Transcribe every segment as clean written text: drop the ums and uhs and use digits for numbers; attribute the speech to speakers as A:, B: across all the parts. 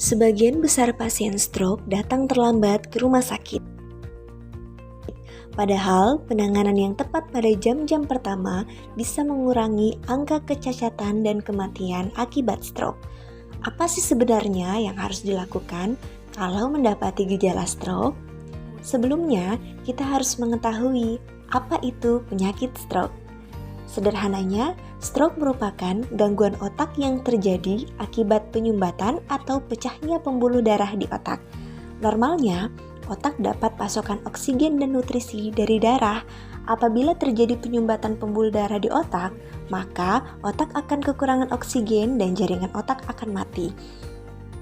A: Sebagian besar pasien stroke datang terlambat ke rumah sakit. Padahal, penanganan yang tepat pada jam-jam pertama bisa mengurangi angka kecacatan dan kematian akibat stroke. Apa sih sebenarnya yang harus dilakukan kalau mendapati gejala stroke? Sebelumnya, kita harus mengetahui apa itu penyakit stroke. Sederhananya, stroke merupakan gangguan otak yang terjadi akibat penyumbatan atau pecahnya pembuluh darah di otak. Normalnya, otak dapat pasokan oksigen dan nutrisi dari darah. Apabila terjadi penyumbatan pembuluh darah di otak, maka otak akan kekurangan oksigen dan jaringan otak akan mati.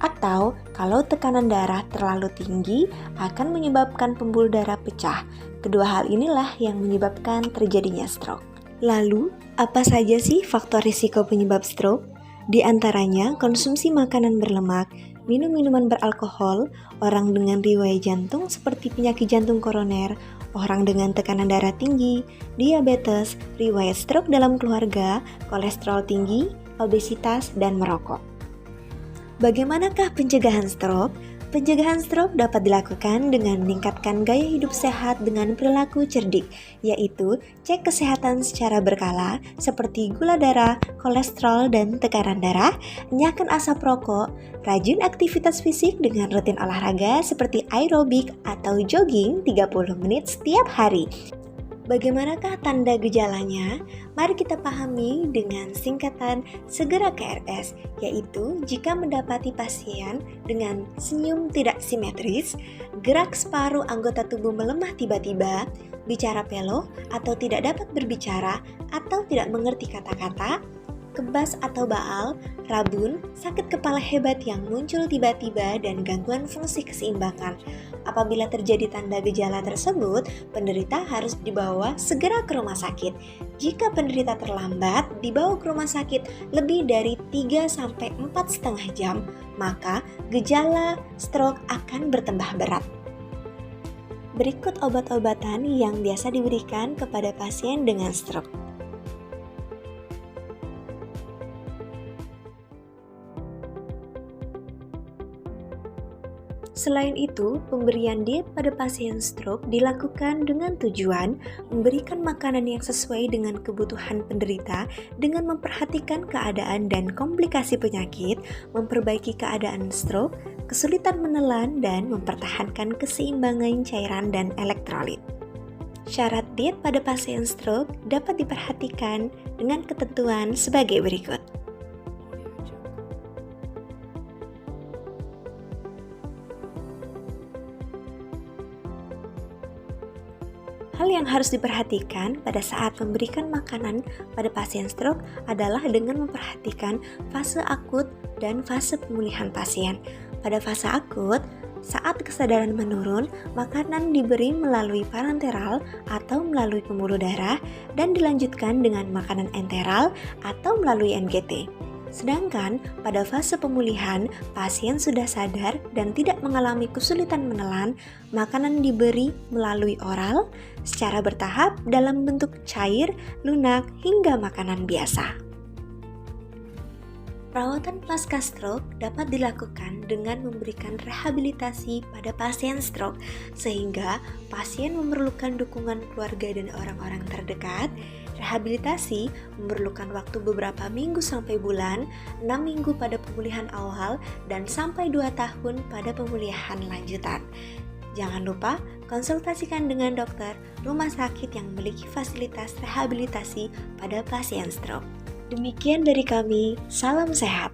A: Atau kalau tekanan darah terlalu tinggi akan menyebabkan pembuluh darah pecah. Kedua hal inilah yang menyebabkan terjadinya stroke. Lalu, apa saja sih faktor risiko penyebab stroke? Di antaranya konsumsi makanan berlemak, minum minuman beralkohol, orang dengan riwayat jantung seperti penyakit jantung koroner, orang dengan tekanan darah tinggi, diabetes, riwayat stroke dalam keluarga, kolesterol tinggi, obesitas, dan merokok. Bagaimanakah pencegahan stroke? Pencegahan stroke dapat dilakukan dengan meningkatkan gaya hidup sehat dengan perilaku cerdik, yaitu cek kesehatan secara berkala seperti gula darah, kolesterol, dan tekanan darah, enyahkan asap rokok, rajin aktivitas fisik dengan rutin olahraga seperti aerobik atau jogging 30 menit setiap hari. Bagaimanakah tanda gejalanya? Mari kita pahami dengan singkatan segera ke RS, yaitu jika mendapati pasien dengan senyum tidak simetris, gerak separuh anggota tubuh melemah tiba-tiba, bicara peloh atau tidak dapat berbicara atau tidak mengerti kata-kata, kebas atau baal, rabun, sakit kepala hebat yang muncul tiba-tiba, dan gangguan fungsi keseimbangan. Apabila terjadi tanda gejala tersebut, penderita harus dibawa segera ke rumah sakit. Jika penderita terlambat dibawa ke rumah sakit lebih dari 3-4,5 jam, maka gejala stroke akan bertambah berat. Berikut obat-obatan yang biasa diberikan kepada pasien dengan stroke. Selain itu, pemberian diet pada pasien stroke dilakukan dengan tujuan memberikan makanan yang sesuai dengan kebutuhan penderita dengan memperhatikan keadaan dan komplikasi penyakit, memperbaiki keadaan stroke, kesulitan menelan, dan mempertahankan keseimbangan cairan dan elektrolit. Syarat diet pada pasien stroke dapat diperhatikan dengan ketentuan sebagai berikut. Hal yang harus diperhatikan pada saat memberikan makanan pada pasien stroke adalah dengan memperhatikan fase akut dan fase pemulihan pasien. Pada fase akut, saat kesadaran menurun, makanan diberi melalui parenteral atau melalui pembuluh darah dan dilanjutkan dengan makanan enteral atau melalui NGT. Sedangkan pada fase pemulihan, pasien sudah sadar dan tidak mengalami kesulitan menelan, makanan diberi melalui oral secara bertahap dalam bentuk cair, lunak, hingga makanan biasa. Perawatan pasca stroke dapat dilakukan dengan memberikan rehabilitasi pada pasien stroke, sehingga pasien memerlukan dukungan keluarga dan orang-orang terdekat. Rehabilitasi memerlukan waktu beberapa minggu sampai bulan, 6 minggu pada pemulihan awal, dan sampai 2 tahun pada pemulihan lanjutan. Jangan lupa konsultasikan dengan dokter rumah sakit yang memiliki fasilitas rehabilitasi pada pasien stroke. Demikian dari kami, salam sehat.